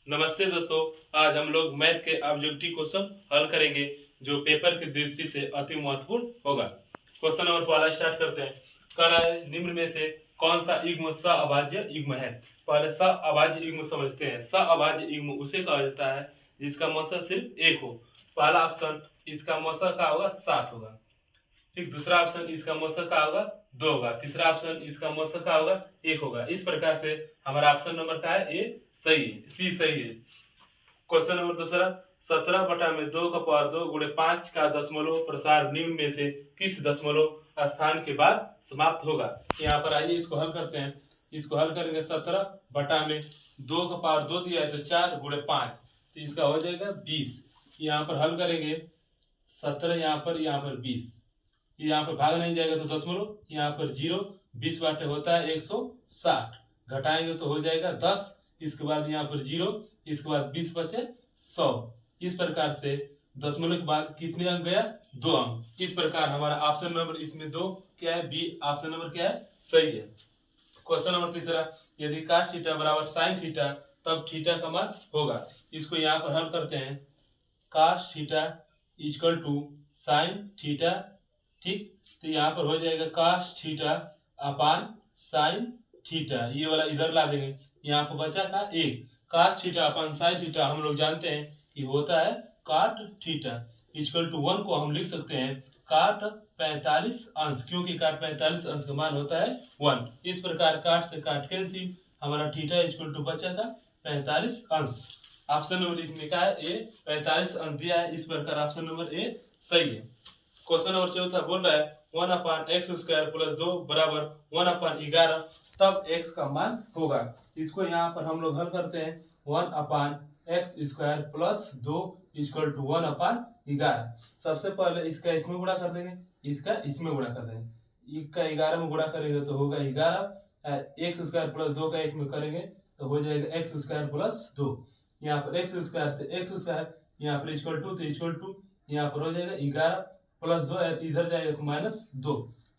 नमस्ते दोस्तों। आज हम लोग मैथ के ऑब्जेक्टिव क्वेश्चन हल करेंगे जो पेपर की दृष्टि से अति महत्वपूर्ण होगा। क्वेश्चन नंबर पहला स्टार्ट करते हैं। कह रहा है निम्न में से कौन सा युग्म सअभाज्य युग्म है। पहले सअभाज्य युग्म समझते हैं। सअभाज्य युग्म उसे कहा जाता है जिसका मौसा सिर्फ एक हो। पहला ऑप्शन इसका मौसा का होगा 7 होगा। ठीक, दूसरा ऑप्शन इसका मौसा का होगा 2 होगा। तीसरा ऑप्शन इसका मौसा का होगा 1 होगा। इस प्रकार से हमारा ऑप्शन नंबर का है ए सही है, सी सही है। क्वेश्चन नंबर दूसरा, 17 बटा में 2 का पावर 2 गुणे 5 का दशमलव प्रसार निम्न में से किस दशमलव स्थान के बाद समाप्त होगा। यहाँ पर आइए इसको हल करते हैं। इसको हल करेंगे 17 बटा में 2 का पावर 2 दिया है तो 4 गुणे 5, तो इसका हो जाएगा 20। यहाँ पर हल करेंगे 17, यहाँ पर 20, यहाँ पर भाग नहीं जाएगा तो दशमलव, यहाँ पर 0, 20 बाटे होता है 160, घटाएंगे तो हो जाएगा 10, इसके बाद यहाँ पर 0, इसके बाद 20 बचे 100। इस प्रकार से दशमलव के बाद कितने अंक गया, 2 अंक। इस प्रकार हमारा ऑप्शन नंबर इसमें 2 क्या है, बी ऑप्शन नंबर क्या है, सही है। क्वेश्चन नंबर तीसरा, यदि cos थीटा बराबर sin थीटा तब थीटा का मान होगा। इसको यहाँ पर हल करते हैं। cos theta equal to sin theta, ठीक, तो यहाँ पर हो जाएगा cos theta upon sin theta, ये वाला इधर ला देंगे। यहाँ पर बचा का 1, cos theta upon sin theta हम लोग जानते हैं कि होता है cot थीटा इक्वल टू 1 को हम लिख सकते हैं cot 45 अंश, क्योंकि cot 45 अंश का मान होता है 1। इस प्रकार cot से cot कैंसिल, हमारा थीटा इक्वल टू बचा का 45 अंश। ऑप्शन नंबर इसमें क्या है, ए 45 अंश दिया है। इस प्रकार ऑप्शन नंबर ए सही है। क्वेश्चन नंबर चौथा बोल रहा है 1/x² प्लस 2 बराबर 1/11 तब x का मान होगा। इसको यहाँ पर हम लोग हल करते हैं। 1/x² plus 2 equal to 1/11। सबसे पहले इसका इसमें गुणा कर देंगे, इसका इसमें गुणा कर देंगे। इसका 11 में गुणा करेंगे तो होगा 11, x² प्लस 2 का 1 में करेंगे तो हो जाएगा x² प्लस 2। यहाँ पर x² तो x², यहाँ पर इक्वल टू तो इक्वल टू, यहाँ पर हो जाएगा 11 प्लस 2 है तो इधर जाएगा तो -2।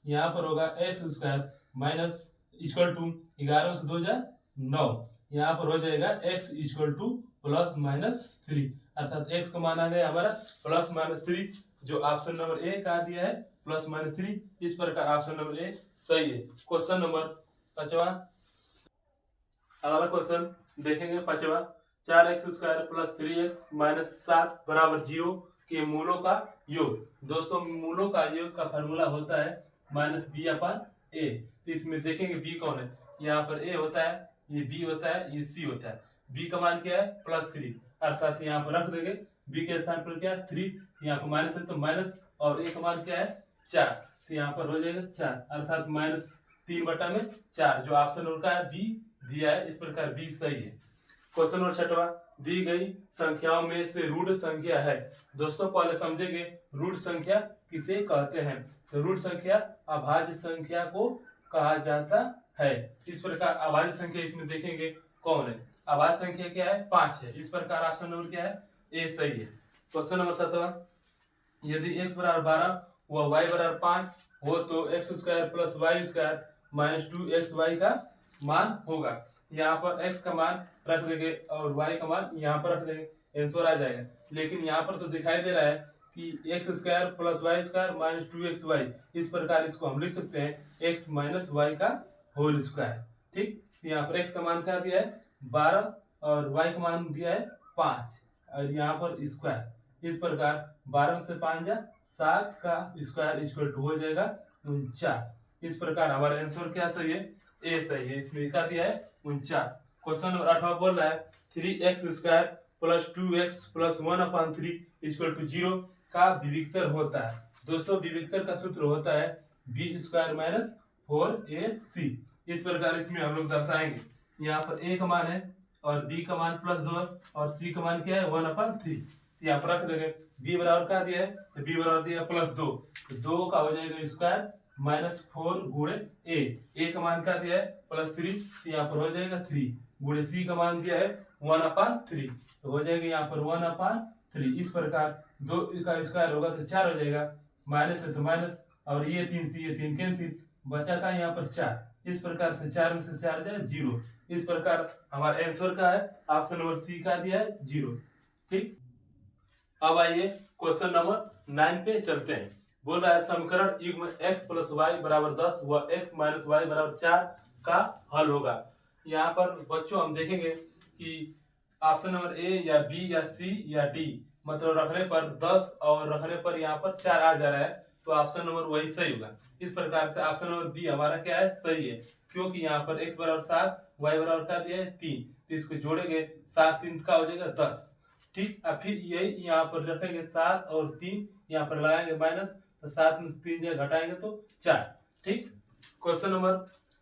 यहाँ पर होगा x² माइनस इक्वल टू 11 से 2 जाए 9, यहाँ पर हो जाएगा x इक्वल टू प्लस -3, अर्थात x का मान आ गया हमारा +3, जो ऑप्शन नंबर ए का दिया है +3। इस प्रकार ऑप्शन नंबर ए सही है। क्वेश्चन नंबर पांचवा, अगला क्वेश्चन देखेंगे पांचवा, 4x² प्लस 3x माइनस 7 बराबर 0 के मूलों का योग। दोस्तों मूलों का योग का फॉर्मूला होता है -b/a। तो इसमें देखेंगे b कौन है, यहाँ पर a होता है, ये b होता है, ये c होता है। b का मान क्या है, +3, अर्थात यहाँ पर रख देंगे b के स्थान पर क्या है 3, यहाँ पर माइनस है तो माइनस, और a का मान क्या है 4, तो यहाँ पर हो जाएगा 4, अर्थात -3/4, जो ऑप्शन नंबर का है b दिया है। इस प्रकार b सही है। क्वेश्चन नंबर छठवा, दी गई संख्याओं में से रूट संख्या है। दोस्तों पहले समझेंगे रूट संख्या किसे कहते हैं। तो रूट संख्या अभाज्य संख्या को कहा जाता है। इस प्रकार अभाज्य संख्या इसमें देखेंगे कौन है, अभाज्य संख्या क्या है, 5 है। इस प्रकार ऑप्शन नंबर क्या है, ए सही है। क्वेश्चन नंबर 7, यदि x बराबर 12 व y बराबर 5 हो तो x² plus y² minus 2xy का मान होगा। यहाँ पर x का मान रख देंगे और y का मान यहाँ पर रख देंगे, आंसर आ जाएगा। लेकिन यहाँ पर तो दिखाई दे रहा है कि x² plus y² minus 2xy, इस प्रकार इसको हम लिख सकते हैं x माइनस y का होल स्क्वायर। ठीक, यहाँ पर x का मान क्या दिया है 12 और y का मान दिया है 5 और यहाँ पर स्क्वायर। इस प्रकार 12 से 5 जा 7 का स्क्वायर इक्वल टू हो जाएगा 49। इस प्रकार हमारा आंसर क्या सही है, ए सही है। इसमें क्या दिया है 49। क्वेश्चन नंबर 8 बोल रहा है 3x² plus 2x plus 1/3 equal to 0 का विविक्तर होता है। दोस्तों विविक्तर का सूत्र होता है b² माइनस 4ac। इस प्रकार इसमें हम लोग दर्शाएंगे, यहाँ पर a का मान है और b का मान +2 और c का मान क्या है 1/3। यहाँ पर रख देंगे b बराबर क्या दिया है, तो b बराबर दिया +2, तो 2 का हो जाएगा स्क्वायर -4 गुणे a का मान क्या दिया है +3, तो यहाँ पर हो जाएगा 3 गुणे c का मान दिया है 1/3, तो हो जाएगा यहाँ पर 1/3। इस प्रकार 2 का स्क्वायर होगा तो 4 हो जाएगा, माइनस है तो माइनस और ये 3 कैंसिल, बचा का यहाँ पर 4। इस प्रकार से 4 में से 4 जाए 0। इस प्रकार हमारा आंसर का है ऑप्शन नंबर सी का दिया है 0। ठीक, अब आइए क्वेश्चन नंबर 9 पे चलते हैं। बोल रहा है समीकरण युग्म x प्लस वाई बराबर 10 व x माइनस वाई बराबर 4 का हल होगा। यहाँ पर बच्चों हम देखेंगे कि ऑप्शन नंबर ए या बी या सी या डी, मतलब रखने पर 10 और रखने पर यहाँ पर 4 आ जा रहा है, तो ऑप्शन नंबर वही सही होगा। इस प्रकार से ऑप्शन नंबर बी हमारा क्या है, सही है, क्योंकि यहाँ पर x बराबर 7 y बराबर क्या दिया है 3, तो इसको जोड़ेंगे 7 3 का हो जाएगा 10। ठीक, अब फिर यही यहाँ पर रखेंगे 7 और 3 यहाँ पर लगाएंगे माइनस, तो 7 में 3 जगह घटाएंगे तो 4। ठीक, क्वेश्चन नंबर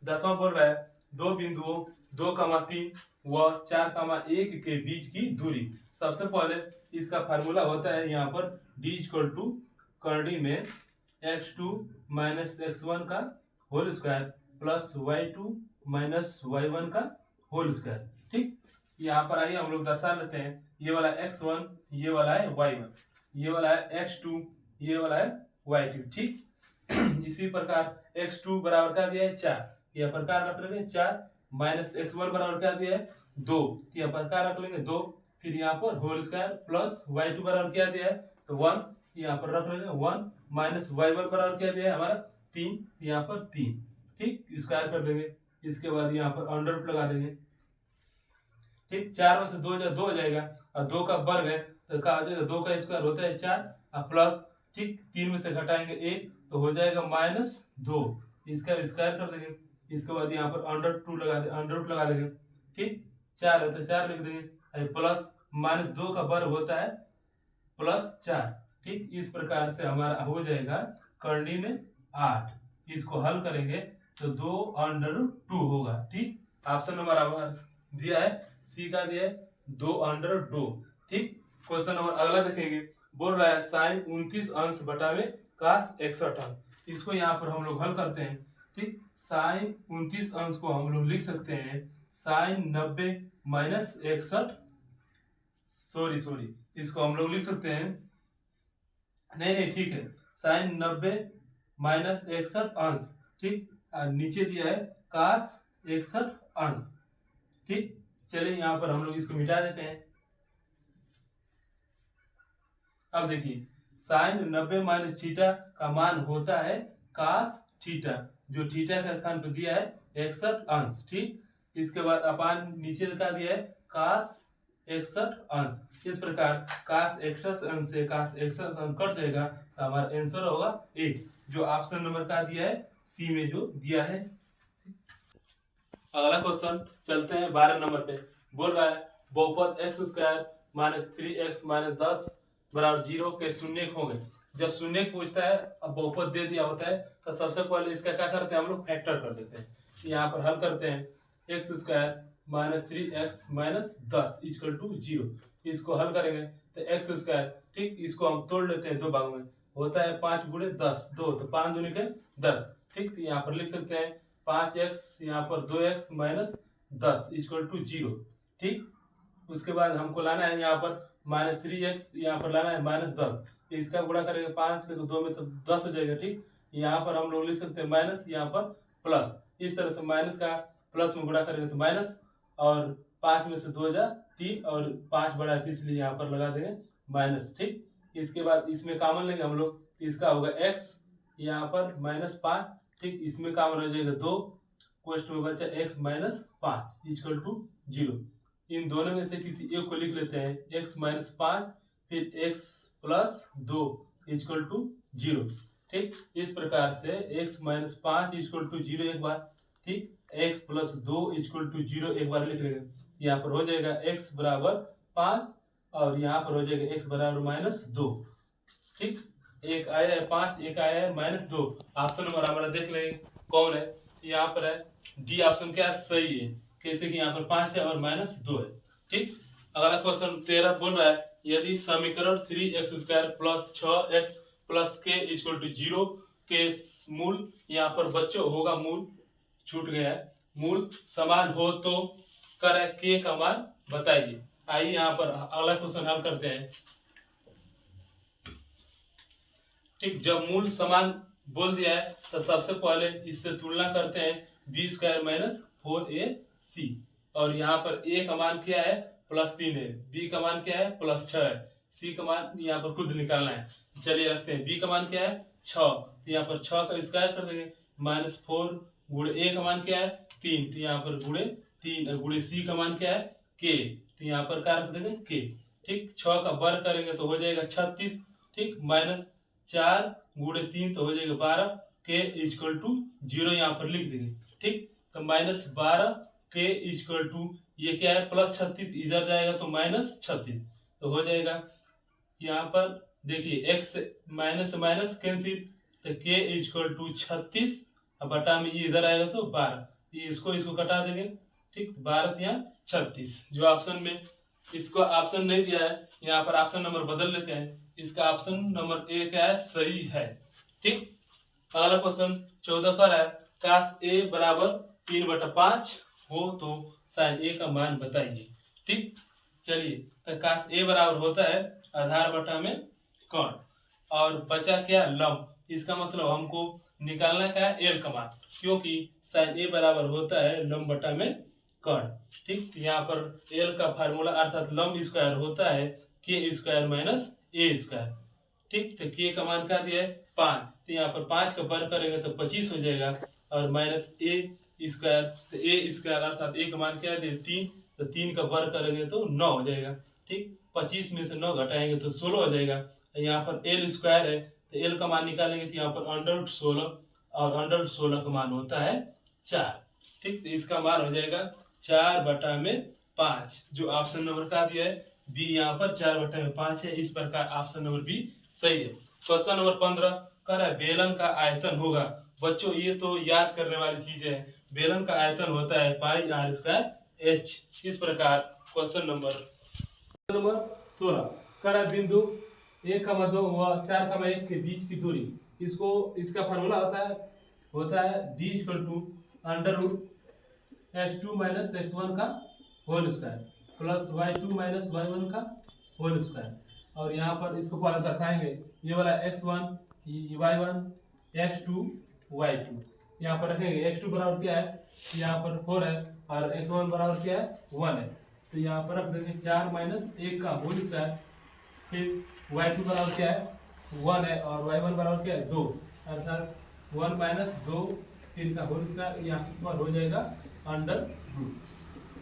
10वां बोल रहा है दो बिंदुओं 2,3 व 4,1 के बीच की दूरी। सबसे पहले इसका फार्मूला होता है यहाँ पर d इक्वल टू करनी में x2 माइनस x1 का whole square plus y2 minus y1 का होल स्क्वायर। ठीक, यहाँ पर आइए हम लोग दर्शा लेते हैं, ये वाला x1, ये वाला है y1, ये वाला है x2, ये वाला है y2। ठीक, इसी प्रकार x2 बराबर क्या दिया है 4, यह प्रकार रख लेंगे 4, माइनस x1 बराबर क्या दिया है 2, यह प्रकार रख लेंगे 2, फिर यहाँ पर होल स्क्वायर प्लस y2 बराबर क्या दिया है तो 1, यहाँ पर रख लेंगे 1, माइनस y1 बराबर क्या दिया है हमारा 3, यहाँ पर 3। ठीक, स्क्वायर कर देंगे, इसके बाद यहाँ पर अंडर रूट लगा देंगे। ठीक, 4 में से 2 हो जाएगा और 2 का वर्ग है तो क्या हो जाएगा 2 का स्क्वायर होता है 4 और प्लस, ठीक 3 में से घटाएंगे 1 तो हो जाएगा -2, इसका स्क्वायर कर देंगे। इसके बाद यहाँ पर अंडर रूट लगा देंगे। ठीक, 4 है तो 4 लिख देंगे, प्लस -2 का वर्ग होता है +4। ठीक, इस प्रकार से हमारा हो जाएगा करनी में 8। इसको हल करेंगे तो 2√2 होगा। ठीक, ऑप्शन नंबर हमारा दिया है सी का दिया है 2√2। ठीक, क्वेश्चन नंबर अगला देखेंगे, बोल रहा है साइन 29 अंश बटा में कास 61 अंश। इसको यहाँ पर हम लोग हल करते हैं। ठीक, साइन 29 अंश को हम लोग लिख सकते हैं साइन 90 माइनस 61, सॉरी इसको हम लोग लिख सकते हैं, नहीं ठीक है, साइन 90 माइनस 61 अंश। ठीक, नीचे दिया है कास 61 अंश। ठीक, चलिए यहाँ पर हम लोग इसको मिटा देते हैं। अब देखिए साइन 90 माइनस थीटा का मान होता है कास थीटा, जो थीटा के स्थान पर दिया है 61 अंश। ठीक, इसके बाद अपान नीचे का दिया है कास 61 अंश। इस प्रकार कास 61 अंश से कास 61 अंश कट जाएगा तो हमारा आंसर होगा 1, जो ऑप्शन नंबर का दिया है सी में जो दिया है। अगला क्वेश्चन चलते हैं 12 नंबर पे। बोल रहा है बहुपद x² माइनस 3x माइनस 10 बराबर 0 के शून्य होंगे। जब शून्य पूछता है, अब बहुपद दे दिया होता है तो सबसे पहले इसका क्या करते हैं हम लोग फैक्टर कर देते हैं। यहाँ पर हल करते हैं x² minus 3x minus 10 equal to 0। इसको हल करेंगे तो x², ठीक इसको हम तोड़ लेते हैं दो भागों में, होता है 5 गुणे 10 2, तो 5 दूनी के 10। ठीक, तो यहाँ पर लिख सकते हैं 5x यहाँ पर 2x माइनस 10 इक्वल टू 0। ठीक, उसके बाद हमको लाना है यहाँ पर माइनस 3x, यहाँ पर लाना है माइनस 10, इसका गुणा करेंगे 5 के 2 में तो 10 हो जाएगा। ठीक, यहाँ पर हम लोग लिख सकते हैं माइनस, यहाँ पर प्लस, इस तरह से माइनस का प्लस में गुणा करेंगे तो माइनस, और 5 में से 2 जा 3 और 5 बड़ा है इसलिए यहाँ पर लगा देंगे माइनस। ठीक, इसके बाद इसमें कॉमन लेंगे हम लोग तो इसका होगा x, यहाँ पर -5। ठीक, इसमें कॉमन हो जाएगा 2, क्वेश्चन में बचा x माइनस 5 इक्वल टू 0। इन दोनों में से किसी एक को लिख लेते हैं, x माइनस 5 फिर x प्लस 2 इक्वल टू 0। ठीक, इस प्रकार से x माइनस 5 इक्वल टू 0 एक बार, ठीक x प्लस 2 इक्वल टू 0 एक बार लिख लेंगे, यहाँ पर हो जाएगा x बराबर 5 और यहाँ पर हो जाएगा x बराबर -2। ठीक, एक आया है 5, एक आया है -2। ऑप्शन नंबर हमारा देख लेंगे कौन है, यहाँ पर है डी ऑप्शन क्या सही है, कैसे कि यहाँ पर 5 है और -2 है। ठीक, अगला क्वेश्चन 13 बोल रहा है यदि समीकरण 3x² plus 6x plus k equal to 0 के मूल, यहाँ पर बच्चों होगा मूल छूट गया है, मूल समान हो तो करें k का मान बताइए। आइए यहाँ पर अगला क्वेश्चन हल करते हैं। ठीक, जब मूल समान बोल दिया है, तो सबसे पहले इससे तुलना करते हैं बी स्क्वायर माइनस 4ac। और यहाँ पर ए का मान क्या है, +3 है, बी का मान क्या है, +6 है, सी का मान यहाँ पर खुद निकालना है। चलिए रखते हैं, बी का मान क्या है 6, तो यहाँ पर 6 का स्क्वायर कर देंगे, -4 गुणे ए का मान क्या है 3, तो यहाँ पर गुणे 3 गुणे सी का मान क्या है के, तो यहाँ पर क्या रख देंगे के। ठीक, 6 का वर्ग करेंगे तो हो जाएगा 36। ठीक, -4 गुणे 3 तो हो जाएगा 12, के इक्वल टू 0 यहाँ पर लिख देंगे। ठीक, तो -12 के इक्वल टू ये क्या है +36, इधर जाएगा तो -36, तो हो जाएगा यहाँ पर देखिए x माइनस माइनस कैंसिल, तो के इक्वल टू 36 और बटा में ये इधर आएगा तो 12, ये इसको कटा देंगे। ठीक, 12 यहाँ 36 जो ऑप्शन में, इसको ऑप्शन नहीं दिया है, यहाँ पर ऑप्शन नंबर बदल लेते हैं, इसका ऑप्शन नंबर ए क्या है सही है। ठीक, अगला क्वेश्चन 14 का है, काश ए बराबर 3/5 हो तो साइन ए का मान बताइए। ठीक, चलिए, तो काश ए बराबर होता है आधार बटा में कर्ण, और बचा क्या लंब, इसका मतलब हमको निकालना क्या है एल का मान, क्योंकि साइन ए बराबर होता है लंब बटा में कर्ण। ठीक, यहाँ पर एल का फार्मूला अर्थात लंब स्क्वायर होता है के स्क्वायर माइनस ए स्क्वायर। ठीक, तो के का मान क्या दिया है 5, तो यहाँ पर 5 का वर्ग करेंगे तो 25 हो जाएगा, और माइनस ए स्क्वायर, तो ए स्क्वायर अर्थात ए का मान क्या है 3, तो 3 का वर्ग करेंगे तो 9 हो जाएगा। ठीक, 25 में से 9 घटाएंगे तो 16 हो जाएगा। यहाँ पर एल स्क्वायर है, तो एल का मान निकालेंगे तो यहाँ पर √16, और √16 का मान होता है 4। ठीक, तो इसका मान हो जाएगा 4/5, जो ऑप्शन नंबर का दिया है बी, यहाँ पर 4/5 है, इस प्रकार ऑप्शन नंबर बी सही है। क्वेश्चन नंबर 15 कह रहा है बेलन का आयतन होगा। बच्चों ये तो याद करने वाली चीज है, बेलन का आयतन होता है πr²h। इस प्रकार क्वेश्चन नंबर 16 कह रहा है बिंदु 1,2 व 4,1 के बीच की दूरी, इसका फार्मूला होता है d = √(x2 - x1) whole square plus y2 - y1 का होल स्क्वायर। और यहाँ पर इसको पहले दर्शाएंगे, ये वाला x1 y1 x2 y2, यहाँ पर रखेंगे x2 बराबर क्या है, यहाँ पर 4 है, और x1 बराबर क्या है 1 है, तो यहाँ पर रख देंगे 4 - 1 का होल स्क्वायर, फिर y2 बराबर क्या है 1 है, और y1 बराबर क्या है 2, अर्थात 1 - 2 फिर का होल स्क्वायर, यहाँ पर हो जाएगा √।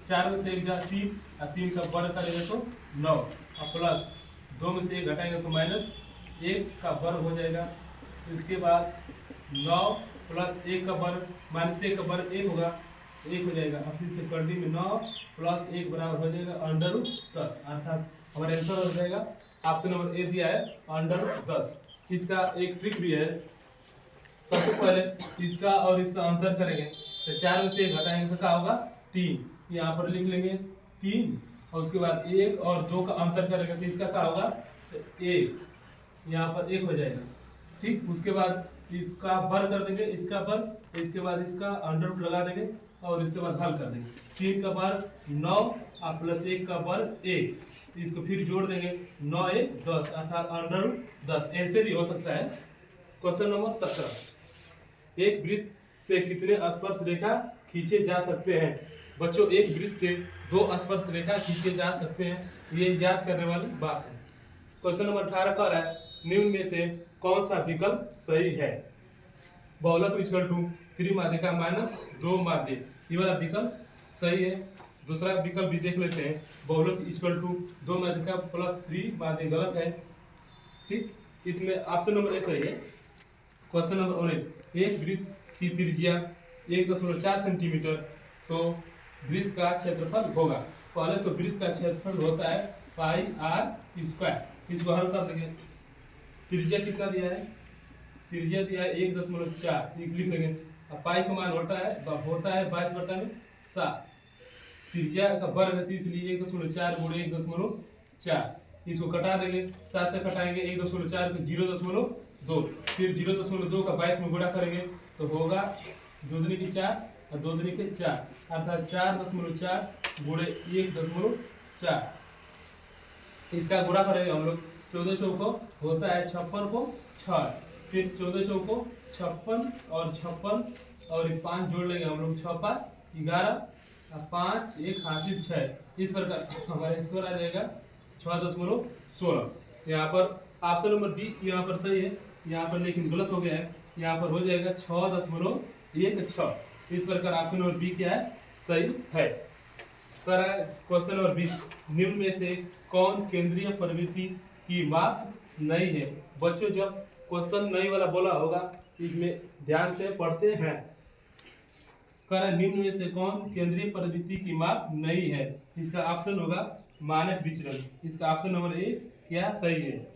4 में से 1 जा 3, और 3 का वर्ग करेंगे तो 9, और प्लस 2 में से 1 घटाएंगे तो -1 का वर्ग हो जाएगा। इसके बाद 9 + 1 का वर्ग -1 का वर्ग 1 होगा, 1 हो जाएगा। अब फिर से करनी में 9 + 1 बराबर हो जाएगा √10, अर्थात हमारा आंसर हो जाएगा ऑप्शन नंबर ए दिया है √10। इसका एक ट्रिक भी है, सबसे पहले इसका और इसका अंतर करेंगे, तो 4 में से 1 घटाएंगे तो क्या होगा 3, यहाँ पर लिख लेंगे 3, और उसके बाद 1 और 2 का अंतर करेंगे तो इसका क्या होगा 1, यहाँ पर 1 हो जाएगा। ठीक, उसके बाद इसका वर्ग कर देंगे, इसका वर्ग, इसके बाद इसका √ लगा देंगे, और इसके बाद हल कर देंगे। 3 का वर्ग 9 और प्लस 1 का वर्ग 1, इसको फिर जोड़ देंगे, 9 × 1 = 10, अर्थात √10। ऐसे भी हो सकता है। क्वेश्चन नंबर 17, एक वृत्त से कितने स्पर्श रेखा खींचे जा सकते हैं। बच्चों, एक वृत्त से 2 स्पर्श रेखा खींचे जा सकते हैं, ये याद करने वाली बात है। क्वेश्चन नंबर 18 कह रहा है निम्न में से कौन सा विकल्प सही है। बहुलक = त्रिमाध्यिका - 2 माध्य, ये वाला विकल्प सही है। दूसरा विकल्प भी देख लेते हैं, बहुलक = 2 माध्यिका + 3 माध्य, गलत है। ठीक, इसमें ऑप्शन नंबर ए सही है। क्वेश्चन नंबर 19, एक वृत्त की त्रिज्या 1.4 सेंटीमीटर, तो वृत्त का क्षेत्रफल होगा। पहले तो वृत्त का क्षेत्रफल होता है πr², इसको हल कर देंगे। त्रिज्या कितना दिया है, त्रिज्या दिया है 1.4, लिख लेंगे। अब पाई का मान होता है 22/7, त्रिज्या का वर्ग है, इसलिए 1.4 × 1.4, इसको कटा देंगे, 7 से कटाएंगे 1.4 को 0.2, फिर 0.2 का 22 में गुणा करेंगे तो होगा 2 दूनी के 4 और 2 दूनी के 4, अर्थात 4.4 × 1.4, इसका गुणा करेंगे हम लोग, 14 चौको होता है 56 को 6, फिर 14 चौको 56 और 56 और 5 जोड़ लेंगे हम लोग, 6 5 11 5 1 हासिल 6। इस प्रकार हमारा आंसर आ जाएगा 6.16। यहाँ पर ऑप्शन नंबर बी यहाँ पर सही है, यहाँ पर लेकिन गलत हो गया है, यहाँ पर हो जाएगा 6.16। इस प्रकार ऑप्शन नंबर बी क्या है, सही है। क्वेश्चन नंबर 20, निम्न में से कौन केंद्रीय प्रवृत्ति की माप नहीं है। बच्चों जब क्वेश्चन नहीं वाला बोला होगा इसमें ध्यान से पढ़ते हैं। निम्न में से कौन केंद्रीय प्रवृत्ति की माप नहीं है, इसका ऑप्शन होगा मानक विचलन। इसका ऑप्शन नंबर ए क्या सही है।